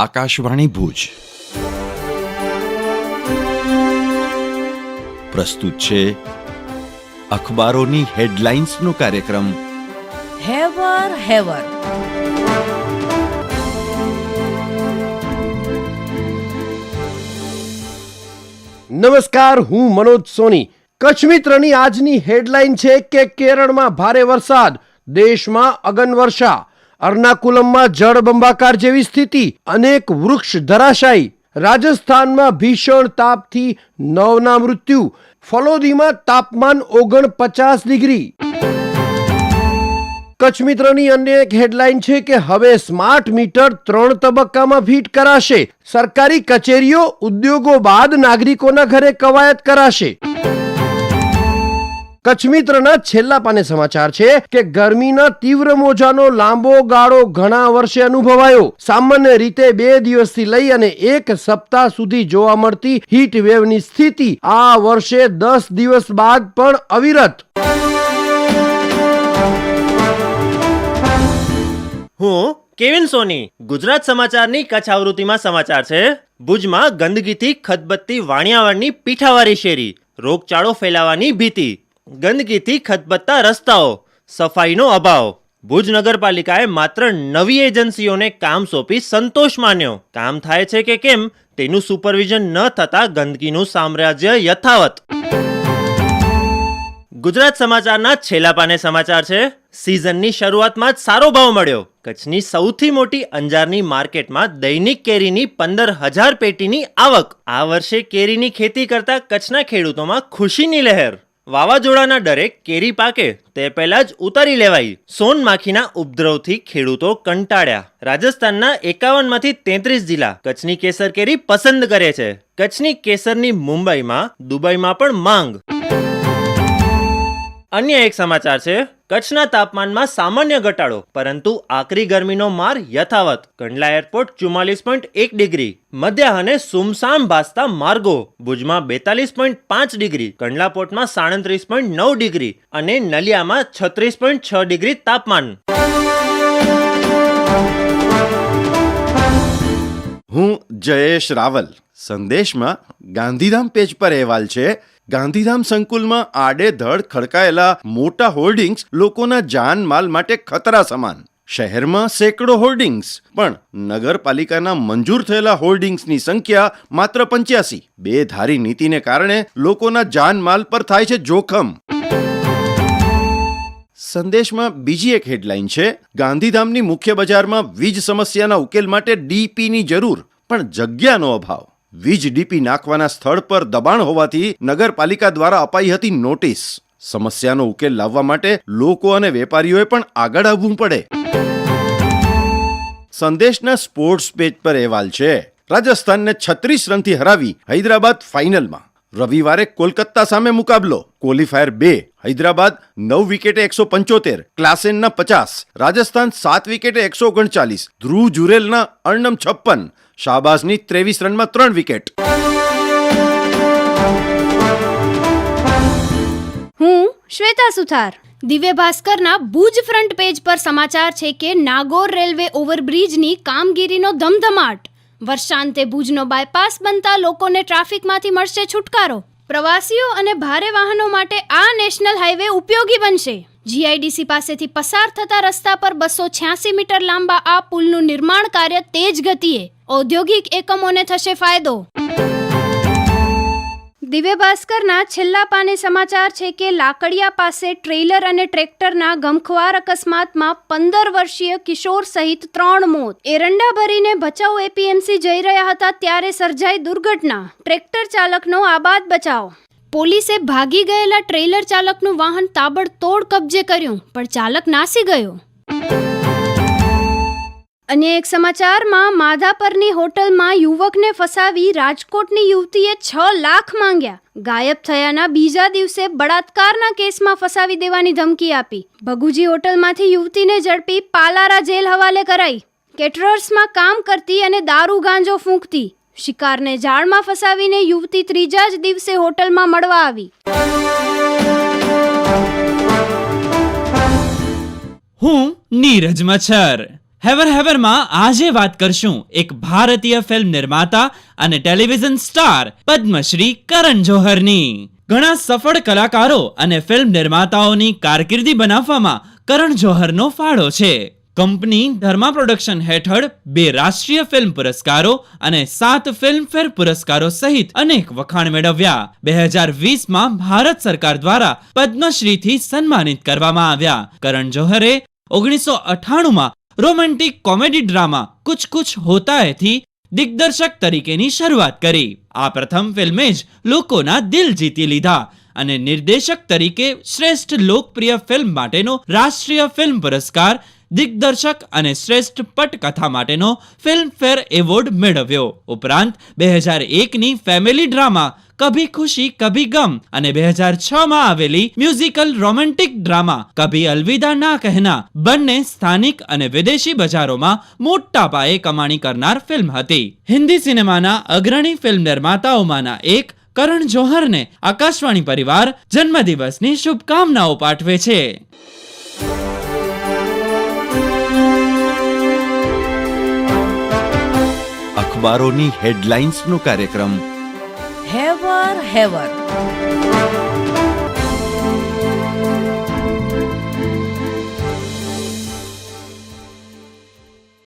આકાશવાણી ભુજ પ્રસ્તુત છે અખબારોની હેડલાઇન્સનો કાર્યક્રમ હેવર હેવર. નમસ્કાર, હું મનોજ સોની. કચ્છ મિત્રની આજની હેડલાઇન છે કે કેરળમાં ભારે વરસાદ, દેશમાં અગનવર્ષા, અર્નાકુલમમાં જળબંબાકાર જેવી સ્થિતિ, અનેક વૃક્ષ ધરાશાયી, રાજસ્થાનમાં ભીષણ તાપથી 9ના મૃત્યુ, ફલોદીમાં તાપમાન 49 ડિગ્રી. કચ્છ મિત્રની અન્ય એક હેડલાઇન છે કે હવે સ્માર્ટ મીટર 3 તબક્કામાં ફિટ કરાશે. સરકારી કચેરીઓ, ઉદ્યોગો બાદ નાગરિકોના ઘરે કવાયત કરાશે. કચ્છ મિત્રના છેલ્લા પાને સમાચાર છે કે ગરમીના તીવ્ર મોજાનો લાંબો ગાળો ઘણા વર્ષે અનુભવાયો. સામાન્ય રીતે 2 દિવસથી લઈ અને 1 સપ્તાહ સુધી જોવા મળતી હીટ વેવની સ્થિતિ આ વર્ષે 10 દિવસ બાદ પણ અવિરત. હું કેવિન સોની. ગુજરાત સમાચારની કચ્છ આવૃત્તિમાં સમાચાર છે. ભુજમાં ગંદકીથી ખદબદતી વાણિયાવાડની પીઠાવાળી શેરી, રોગચાળો ફેલાવાની ભીતિ, ગંદકીથી ખદબદતા રસ્તાઓ, સફાઈનો અભાવ. ભુજ નગરપાલિકાએ માત્ર નવી એજન્સીઓને કામ સોંપી સંતોષ માન્યો. કામ થાય છે કે કેમ તેનું સુપરવિઝન ન થતા ગંદકીનું સામ્રાજ્ય યથાવત. ગુજરાત સમાચારના છેલ્લા પાને સમાચાર છે. સિઝનની શરૂઆતમાં જ સારો ભાવ મળ્યો. કચ્છની સૌથી મોટી અંજારની માર્કેટમાં દૈનિક કેરીની 15,000 પેટીની આવક. આ વર્ષે કેરીની ખેતી કરતા કચ્છના ખેડૂતોમાં ખુશીની લહેર. વાવાઝોડાના ડરે કેરી પાકે તે પહેલા જ ઉતારી લેવાઈ. સોનમાખીના ઉપદ્રવથી ખેડૂતો કંટાળ્યા. રાજસ્થાનના 51માંથી 33 જિલ્લા કચ્છની કેસર કેરી પસંદ કરે છે. કચ્છની કેસરની મુંબઈમાં, દુબઈમાં પણ માંગ. અન્ય એક સમાચાર છે. કચ્છના તાપમાનમાં સામાન્ય ઘટાડો, પરંતુ આકરી ગરમીનો માર યથાવત. કંડલા એરપોર્ટ 44.1 ડિગ્રી, મધ્યાહને સુમસામ ભાસતા માર્ગો. ભુજમાં 42.5 ડિગ્રી, કંડલા પોર્ટમાં 37.9 ડિગ્રી અને નલિયામાં 36.6 ડિગ્રી તાપમાન. હું જયેશ રાવલ. સંદેશમાં ગાંધીધામ પેજ પર અહેવાલ છે. ગાંધીધામ સંકુલમાં આડેધડ ખડકાયેલા મોટા હોર્ડિંગ્સ લોકોના જાનમાલ માટે ખતરા સમાન. શહેરમાં સેંકડો હોર્ડિંગ્સ, પણ નગરપાલિકાના મંજૂર થયેલા હોર્ડિંગ્સની સંખ્યા માત્ર 85. બે ધારી નીતિને કારણે લોકોના જાનમાલ પર થાય છે જોખમ. સંદેશમાં બીજી એક હેડલાઇન છે. ગાંધીધામની મુખ્ય બજારમાં વીજ સમસ્યાના ઉકેલ માટે ડીપીની જરૂર, પણ જગ્યાનો અભાવ. વીજ ડીપી નાખવાના સ્થળ પર દબાણ હોવાથી નગરપાલિકા દ્વારા અપાઈ હતી નોટિસ. સમસ્યાનો ઉકેલ લાવવા માટે લોકો અને વેપારીઓએ પણ આગળ આવવું પડે. સંદેશના સ્પોર્ટ્સ પેજ પર અહેવાલ છે. રાજસ્થાનને 36 રનથી હરાવી હૈદરાબાદ ફાઇનલમાં. રવિવારે કોલકાતા સામે મુકાબલો. ક્વોલિફાયર 2. હૈદરાબાદ 9 વિકેટે 175, ક્લાસેનના 50, રાજસ્થાન 7 વિકેટે 139, ધ્રુવ જુરેલના 56, શાહબાઝની 23 રનમાં 3 વિકેટ. હું શ્વેતા સુથાર. દિવ્ય ભાસ્કરના ભુજ ફ્રન્ટ પેજ પર સમાચાર છે કે નાગોર રેલવે ઓવરબ્રિજની કામગીરીનો ધમધમાટ. વર્ષાંતે ભુજનો બાયપાસ બનતા લોકોને ટ્રાફિકમાંથી મળશે છુટકારો. પ્રવાસીઓ અને ભારે વાહનો માટે આ નેશનલ હાઈવે ઉપયોગી બનશે. જીઆઈડીસી પાસેથી પસાર થતા રસ્તા પર 286 મીટર લાંબા આ પુલનું નિર્માણ કાર્ય તેજ ગતિએ. ઔદ્યોગિક એકમોને થશે ફાયદો. દિવ્ય ભાસ્કરના છેલ્લા પાને સમાચાર છે કે લાકડિયા પાસે ટ્રેલર અને ટ્રેક્ટરના ગમખ્વાર અકસ્માતમાં 15 વર્ષીય કિશોર સહિત 3 મોત. એરંડા ભરીને ભચાઉ એપીએમસી જઈ રહ્યા હતા ત્યારે સર્જાઈ દુર્ઘટના. ટ્રેક્ટર ચાલકનો આબાદ બચાવ. પોલીસે ભાગી ગયેલા ટ્રેલર ચાલકનું વાહન તાબડતોડ કબજે કર્યું, પણ ચાલક નાસી ગયો. અન્ય એક સમાચારમાં માધાપરની હોટલમાં યુવકને ફસાવી રાજકોટની યુવતીએ 6 લાખ માંગ્યા. ગાયબ થયાના બીજા દિવસે બળાત્કારના કેસમાં ફસાવી દેવાની ધમકી આપી. ભગુજી હોટલમાંથી યુવતીને ઝડપી પાલારા જેલ હવાલે કરાઈ. કેટરર્સમાં કામ કરતી અને દારૂ ગાંજો ફૂંકતી. શિકારને જાળમાં ફસાવીને યુવતી ત્રીજા જ દિવસે હોટલમાં મળવા આવી. હું નીરજ મચ્છર. હેવર હેવરમાં આજે વાત કરશું એક ભારતીય ફિલ્મ નિર્માતા અને ટેલિવિઝન સ્ટાર પદ્મશ્રી કરણ જોહરની. ઘણા સફળ કલાકારો અને ફિલ્મ નિર્માતાઓની કારકિર્દી બનાવવામાં કરણ જોહરનો ફાળો છે. કંપની ધર્મા પ્રોડક્શન હેઠળ 2 રાષ્ટ્રીય ફિલ્મ પુરસ્કારો અને 7 ફિલ્મફેર પુરસ્કારો સહિત અનેક વખાણ મેળવ્યા. 2020માં ભારત સરકાર દ્વારા પદ્મશ્રીથી સન્માનિત કરવામાં આવ્યા. કરણ જોહરે 1998માં રોમેન્ટિક કોમેડી ડ્રામા કુછ કુછ હોતા હૈથી દિગ્દર્શક તરીકેની શરૂઆત કરી. આ પ્રથમ ફિલ્મે જ લોકોના દિલ જીતી લીધા અને નિર્દેશક તરીકે શ્રેષ્ઠ લોકપ્રિય ફિલ્મ માટેનો રાષ્ટ્રીય ફિલ્મ પુરસ્કાર, દિગ્દર્શક અને શ્રેષ્ઠ પટકથા માટેનો ફિલ્મફેર એવોર્ડ મેળવ્યો. ઉપરાંત 2001ની ફેમિલી ડ્રામા કભી ખુશી કભી ગમ અને 2006માં આવેલી મ્યુઝિકલ રોમેન્ટિક ડ્રામા કભી અલવિદા ના કહેના બંને સ્થાનિક અને વિદેશી બજારોમાં મોટા પાયે કમાણી કરનાર ફિલ્મ હતી. હિન્દી સિનેમાના અગ્રણી ફિલ્મ નિર્માતાઓમાંના એક કરણ જોહરને આકાશવાણી પરિવાર જન્મદિવસની શુભકામનાઓ પાઠવે છે. અખબારોની હેડલાઇન્સનો કાર્યક્રમ હેવર હેવર.